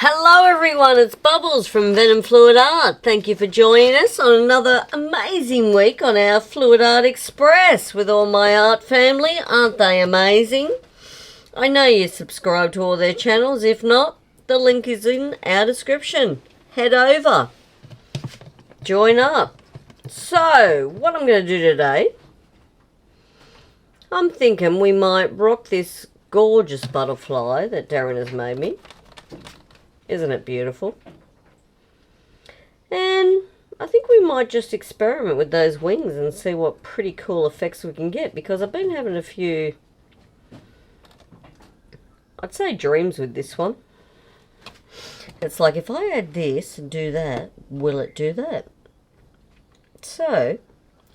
Hello everyone, it's Bubbles from venomfluidart. Thank you for joining us on another amazing week on our Fluid Art Express with all my art family. Aren't they amazing? I know you subscribe to all their channels. If not, the link is in our description. Head over. Join up. So, what I'm going to do today, I'm thinking we might rock this gorgeous butterfly that Darren has made me. Isn't it beautiful? And I think we might just experiment with those wings and see what pretty cool effects we can get, because I've been having a few, I'd say, dreams with this one. It's like, if I add this and do that, will it do that? So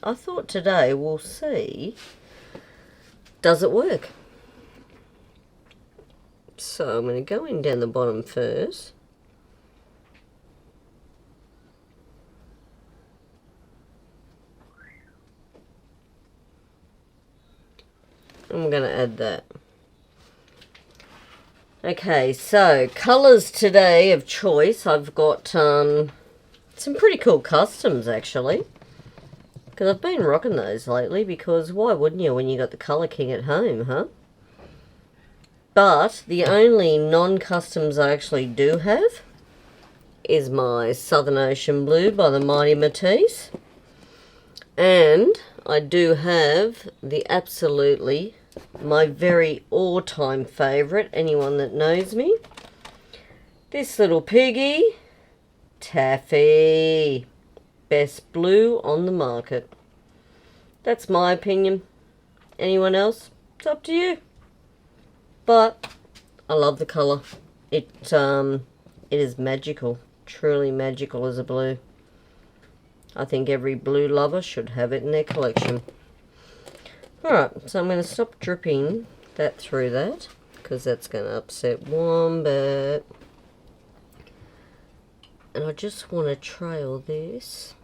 I thought today we'll see, does it work? So I'm going to go in down the bottom first. And we're going to add that. Okay, so colours today of choice. I've got some pretty cool customs actually, because I've been rocking those lately, because why wouldn't you when you got the Colour King at home, huh? But the only non-customs I actually do have is my Southern Ocean Blue by the Mighty Matisse. And I do have the absolutely, my very all-time favourite, anyone that knows me, this little piggy, Taffy. Best blue on the market. That's my opinion. Anyone else? It's up to you. But I love the colour. It is magical. Truly magical as a blue. I think every blue lover should have it in their collection. Alright, so I'm going to stop dripping that through that, because that's going to upset Wombat. And I just want to trail this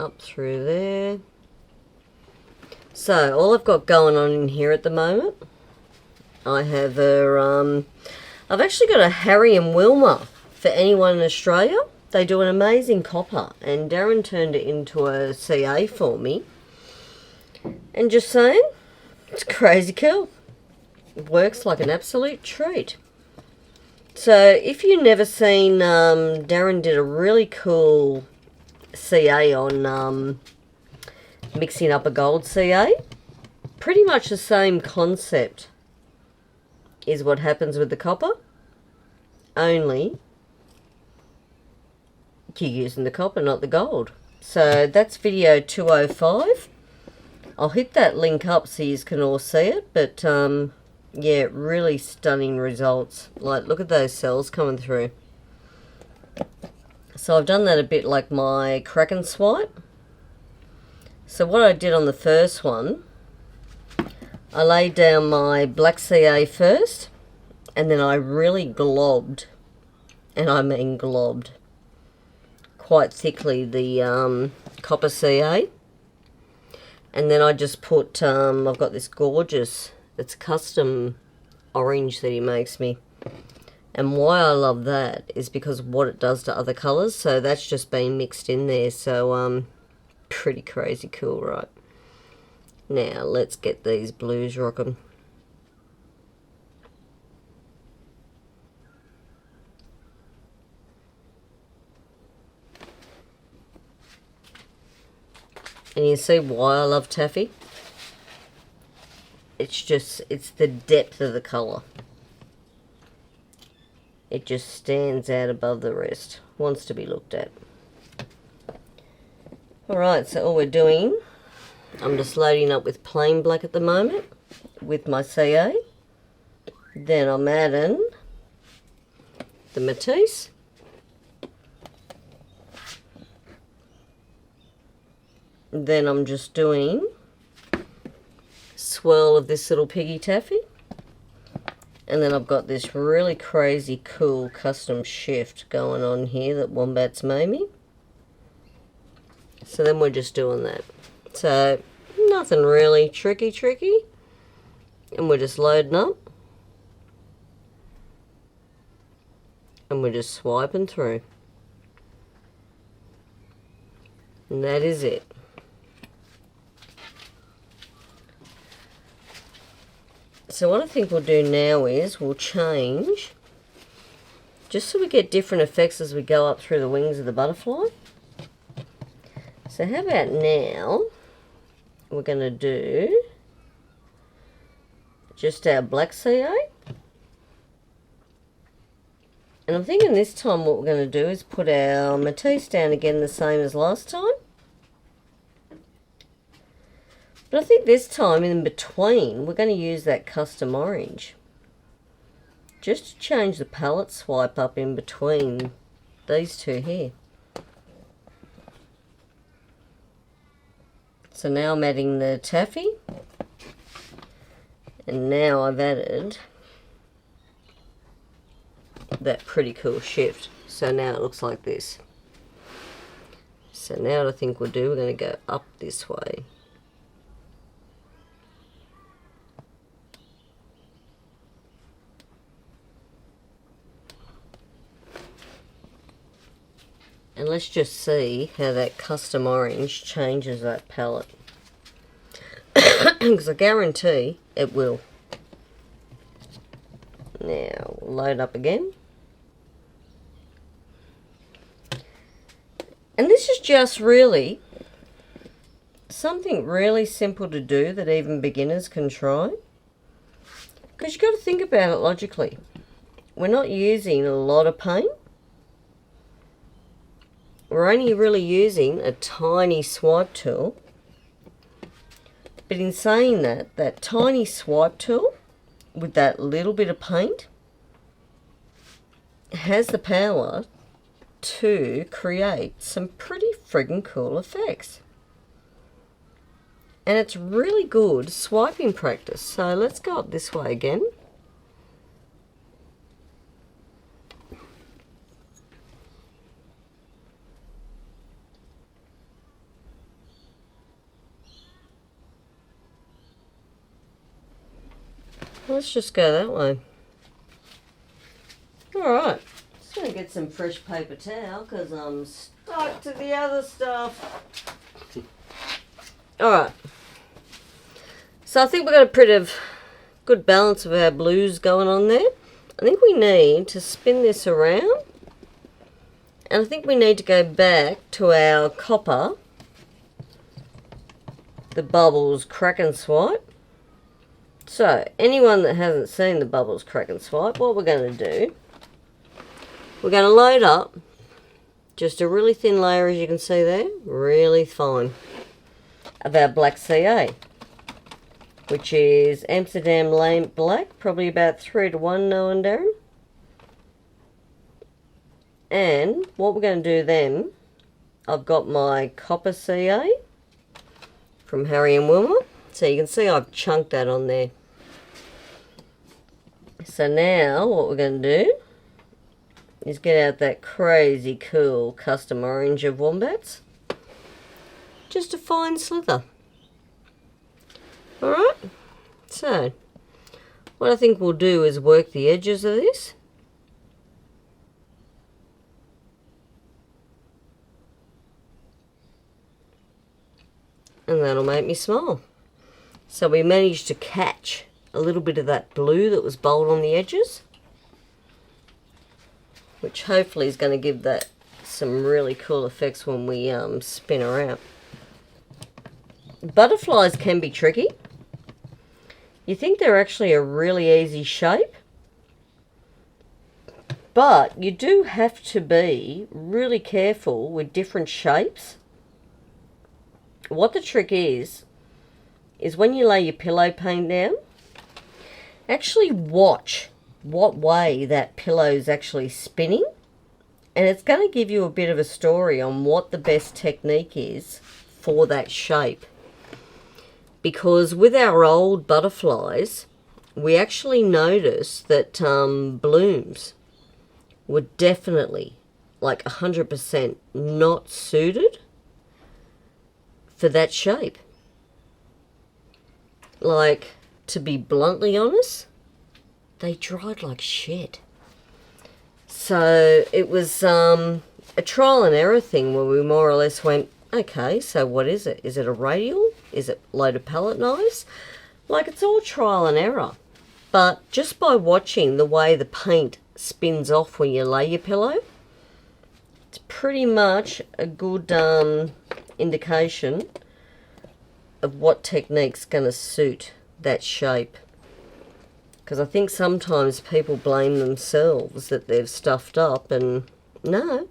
up through there. So, all I've got going on in here at the moment, I have I've actually got a Harry and Wilma for anyone in Australia. They do an amazing copper, and Darren turned it into a CA for me. And just saying, it's crazy cool. It works like an absolute treat. So, if you've never seen, Darren did a really cool CA on mixing up a gold CA. Pretty much the same concept is what happens with the copper, only you're using the copper, not the gold. So that's video 205. I'll hit that link up so you can all see it, but yeah, really stunning results. Like, look at those cells coming through. So I've done that a bit like my Kraken swipe. So what I did on the first one, I laid down my black CA first, and then I really globbed, and I mean globbed, quite thickly the copper CA. And then I just put, I've got this gorgeous, it's custom orange that he makes me. And why I love that is because of what it does to other colours. So that's just been mixed in there. So pretty crazy cool, right? Now let's get these blues rocking. And you see why I love taffy? It's the depth of the colour. It just stands out above the rest. Wants to be looked at. Alright, so all we're doing, I'm just loading up with plain black at the moment with my CA. Then I'm adding the Matisse. Then I'm just doing swirl of this little piggy taffy. And then I've got this really crazy cool custom shift going on here that Wombat's made me. So then we're just doing that. So nothing really tricky. And we're just loading up. And we're just swiping through. And that is it. So what I think we'll do now is we'll change, just so we get different effects as we go up through the wings of the butterfly. So how about now, we're going to do just our black CA. And I'm thinking this time what we're going to do is put our Matisse down again the same as last time. But I think this time in between we're going to use that custom orange. Just to change the palette swipe up in between these two here. So now I'm adding the taffy. And now I've added that pretty cool shift. So now it looks like this. So now what I think we'll do, we're going to go up this way. And let's just see how that custom orange changes that palette. Because I guarantee it will. Now, we'll load up again. And this is just really something really simple to do that even beginners can try. Because you've got to think about it logically. We're not using a lot of paint. We're only really using a tiny swipe tool. But in saying that, that tiny swipe tool with that little bit of paint has the power to create some pretty friggin' cool effects. And it's really good swiping practice. So let's go up this way again. Let's just go that way. Alright, just going to get some fresh paper towel because I'm stuck to the other stuff. Alright, so I think we've got a pretty good balance of our blues going on there. I think we need to spin this around, and I think we need to go back to our copper, the Bubbles Crack and Swipe. So, anyone that hasn't seen the Bubbles Crack and Swipe, what we're going to do, we're going to load up just a really thin layer, as you can see there, really fine, of our black CA, which is Amsterdam Lamp Black, probably about 3 to 1 now and Darren. And what we're going to do then, I've got my copper CA from Harry and Wilma. So you can see I've chunked that on there. So now what we're going to do is get out that crazy cool custom orange of Wombats. Just a fine slither. Alright, so what I think we'll do is work the edges of this. And that'll make me smile. So we managed to catch a little bit of that blue that was bold on the edges, which hopefully is going to give that some really cool effects when we spin around. Butterflies can be tricky. You think they're actually a really easy shape, but you do have to be really careful with different shapes. What the trick is when you lay your pillow paint down, actually watch what way that pillow's actually spinning, and it's going to give you a bit of a story on what the best technique is for that shape. Because with our old butterflies, we actually noticed that blooms were definitely like 100% not suited for that shape. Like, to be bluntly honest, they dried like shit. So it was a trial and error thing where we more or less went, okay, so what is it? Is it a radial? Is it a load of palette knives? Like, it's all trial and error. But just by watching the way the paint spins off when you lay your pillow, it's pretty much a good indication of what technique's going to suit that shape. Because I think sometimes people blame themselves that they've stuffed up, and no,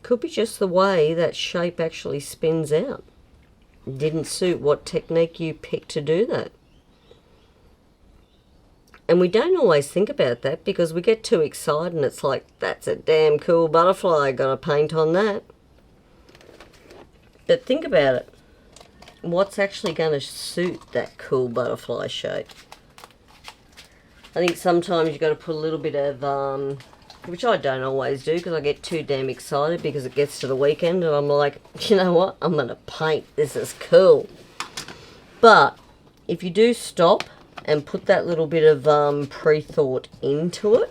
could be just the way that shape actually spins out. It didn't suit what technique you picked to do that. And we don't always think about that because we get too excited and it's like, that's a damn cool butterfly, gotta paint on that. But think about it. What's actually going to suit that cool butterfly shape? I think sometimes you've got to put a little bit of, which I don't always do because I get too damn excited because it gets to the weekend and I'm like, you know what, I'm going to paint, this is cool. But if you do stop and put that little bit of pre-thought into it,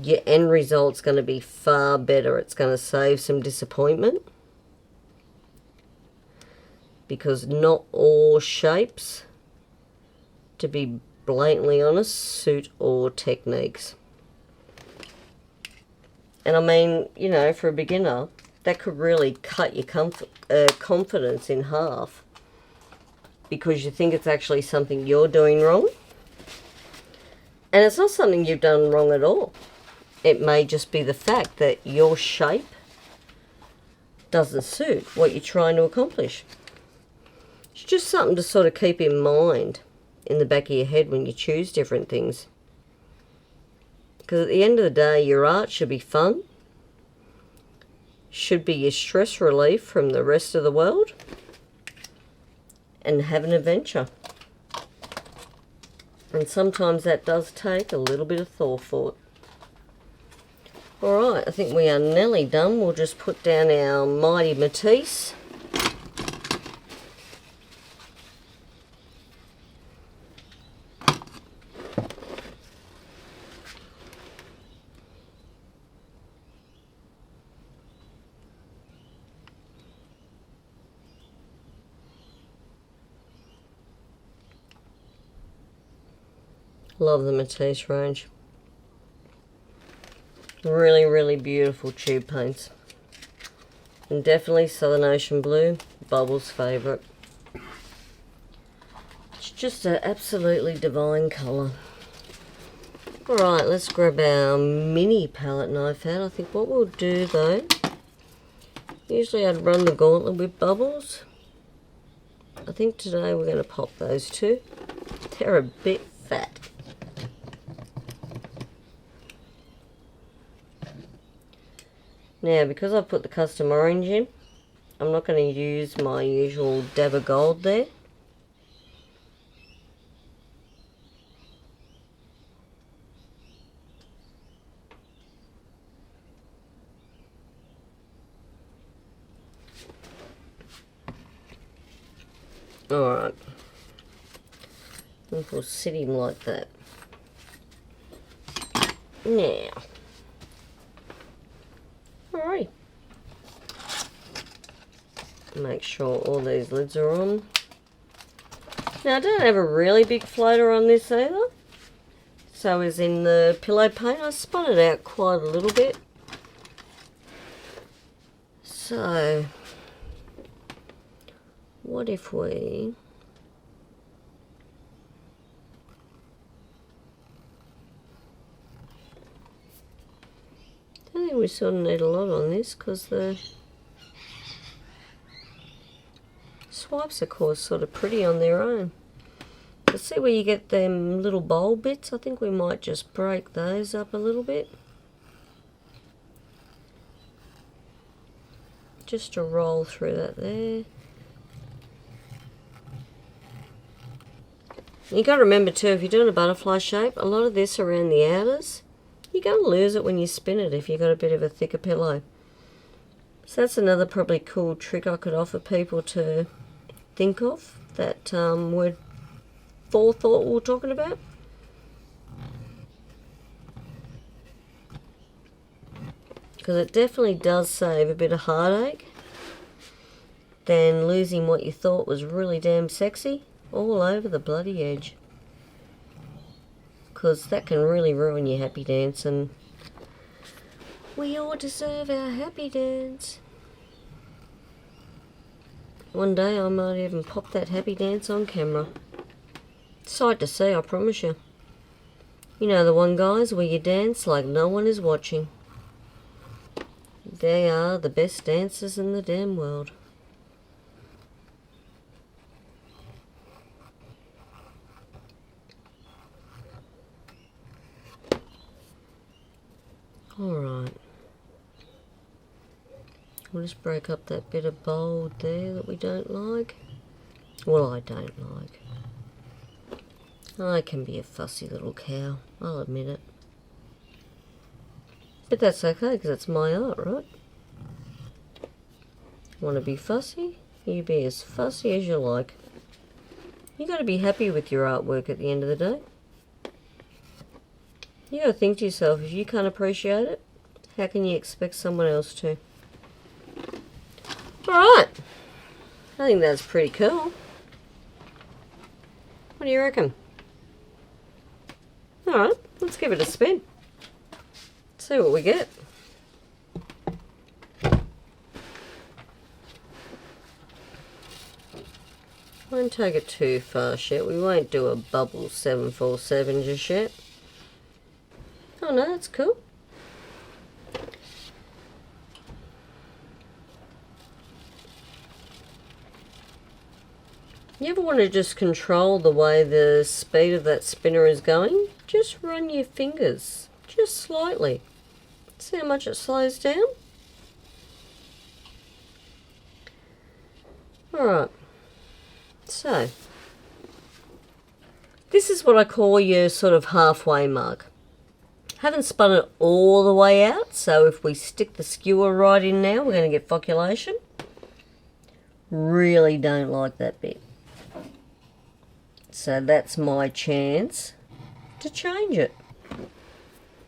your end result's going to be far better. It's going to save some disappointment. Because not all shapes, to be blatantly honest, suit all techniques. And I mean, you know, for a beginner, that could really cut your confidence in half. Because you think it's actually something you're doing wrong. And it's not something you've done wrong at all. It may just be the fact that your shape doesn't suit what you're trying to accomplish. It's just something to sort of keep in mind in the back of your head when you choose different things. Because at the end of the day, your art should be fun, should be your stress relief from the rest of the world, and have an adventure. And sometimes that does take a little bit of thought for it. Alright, I think we are nearly done. We'll just put down our mighty Matisse. Love the Matisse range. Really, really beautiful tube paints. And definitely Southern Ocean Blue, Bubble's favourite. It's just an absolutely divine colour. Alright, let's grab our mini palette knife out. I think what we'll do though, usually I'd run the gauntlet with Bubbles. I think today we're going to pop those two. They're a bit fat. Now, because I've put the custom orange in, I'm not going to use my usual dab of gold there. Alright. And we'll sit him like that. Now. Alright. Make sure all these lids are on. Now I don't have a really big floater on this either. So as in the pillow paint, I spun it out quite a little bit. So what if we I think we sort of need a lot on this because the swipes, of course, sort of pretty on their own. But see where you get them little bowl bits? I think we might just break those up a little bit. Just to roll through that there. You got to remember too, if you're doing a butterfly shape, a lot of this around the outers, you're going to lose it when you spin it if you've got a bit of a thicker pillow. So that's another probably cool trick I could offer people to think of, that word forethought we were talking about. because it definitely does save a bit of heartache than losing what you thought was really damn sexy all over the bloody edge. Because that can really ruin your happy dance, and we all deserve our happy dance. One day I might even pop that happy dance on camera. Sight to see, I promise you. You know the one, guys, where you dance like no one is watching. They are the best dancers in the damn world. Alright. We'll just break up that bit of bold there that we don't like. Well, I don't like. I can be a fussy little cow, I'll admit it. But that's okay, because it's my art, right? Want to be fussy? You be as fussy as you like. You got to be happy with your artwork at the end of the day. You got to think to yourself, if you can't appreciate it, how can you expect someone else to? Alright, I think that's pretty cool. What do you reckon? Alright, let's give it a spin. See what we get. Won't take it too far yet. We won't do a bubble 747 just yet. Oh no, that's cool. You ever want to just control the way the speed of that spinner is going? Just run your fingers, just slightly. See how much it slows down? Alright, so this is what I call your sort of halfway mark. Haven't spun it all the way out, so if we stick the skewer right in now, we're going to get flocculation. Really don't like that bit. So that's my chance to change it.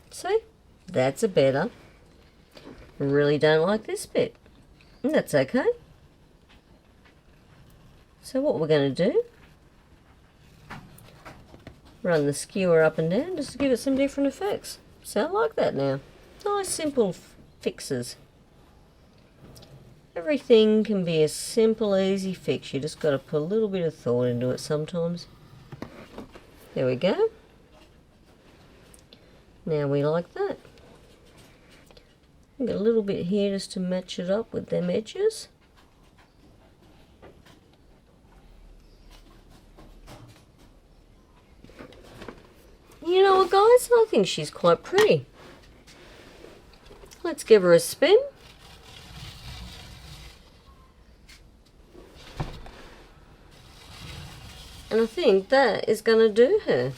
See? That's a better. Really don't like this bit. And that's okay. So what we're going to do, run the skewer up and down just to give it some different effects. So I like that now. Nice simple fixes. Everything can be a simple, easy fix. You just got to put a little bit of thought into it sometimes. There we go. Now we like that. Got a little bit here just to match it up with them edges. You know what, guys? I think she's quite pretty. Let's give her a spin. And I think that is going to do her.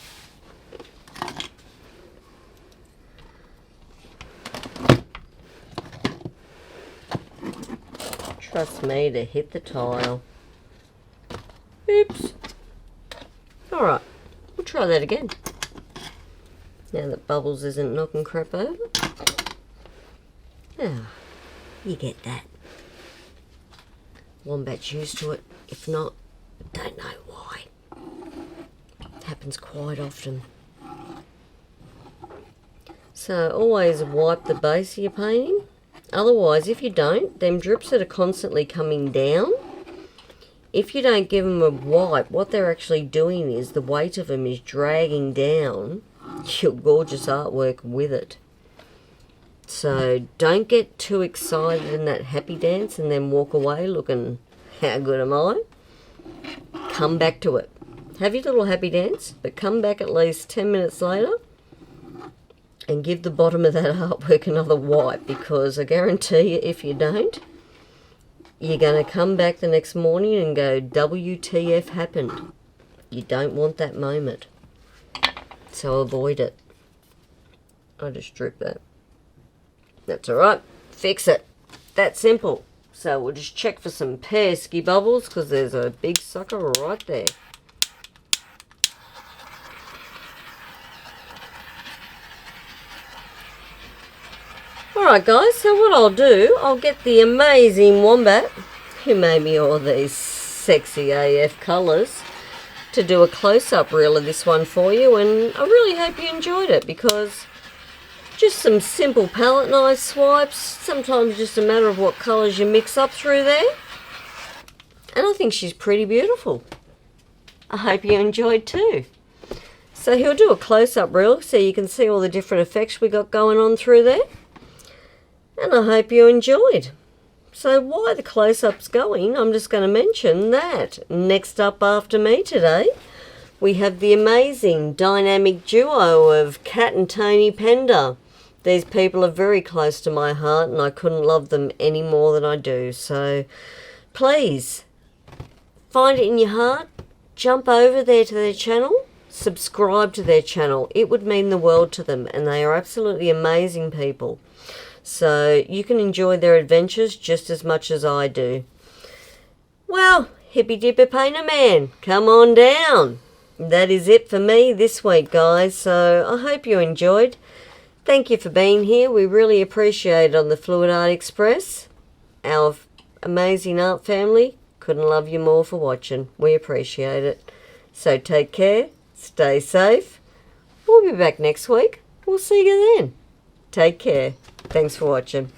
Trust me to hit the tile. Oops. Alright, we'll try that again. Now that Bubbles isn't knocking crap over. Ah, you get that. Wombat's used to it. If not, don't know why. It happens quite often. So always wipe the base of your painting. Otherwise, if you don't, them drips that are constantly coming down, if you don't give them a wipe, what they're actually doing is the weight of them is dragging down your gorgeous artwork with it. So don't get too excited in that happy dance and then walk away looking, how good am I? Come back to it. Have your little happy dance, but come back at least 10 minutes later and give the bottom of that artwork another wipe, because I guarantee you if you don't, you're going to come back the next morning and go, WTF happened. You don't want that moment. So avoid it. I just drip that. That's alright. Fix it. That simple. So we'll just check for some pesky bubbles, because there's a big sucker right there. Alright guys, so what I'll do, I'll get the amazing Wombat, who made me all these sexy AF colours, to do a close-up reel of this one for you, and I really hope you enjoyed it, because just some simple palette knife swipes, sometimes just a matter of what colours you mix up through there, and I think she's pretty beautiful. I hope you enjoyed too. So he'll do a close-up reel so you can see all the different effects we got going on through there, and I hope you enjoyed. So while the close-up's going, I'm just going to mention that next up after me today, we have the amazing dynamic duo of Kat and Tony Pender. These people are very close to my heart, and I couldn't love them any more than I do. So please, find it in your heart, jump over there to their channel, subscribe to their channel. It would mean the world to them, and they are absolutely amazing people. So you can enjoy their adventures just as much as I do. Well, hippy dipper painter man, come on down. That is it for me this week, guys. So I hope you enjoyed. Thank you for being here. We really appreciate it on the Fluid Art Express. Our amazing art family, couldn't love you more for watching. We appreciate it. So take care, stay safe. We'll be back next week. We'll see you then. Take care. Thanks for watching.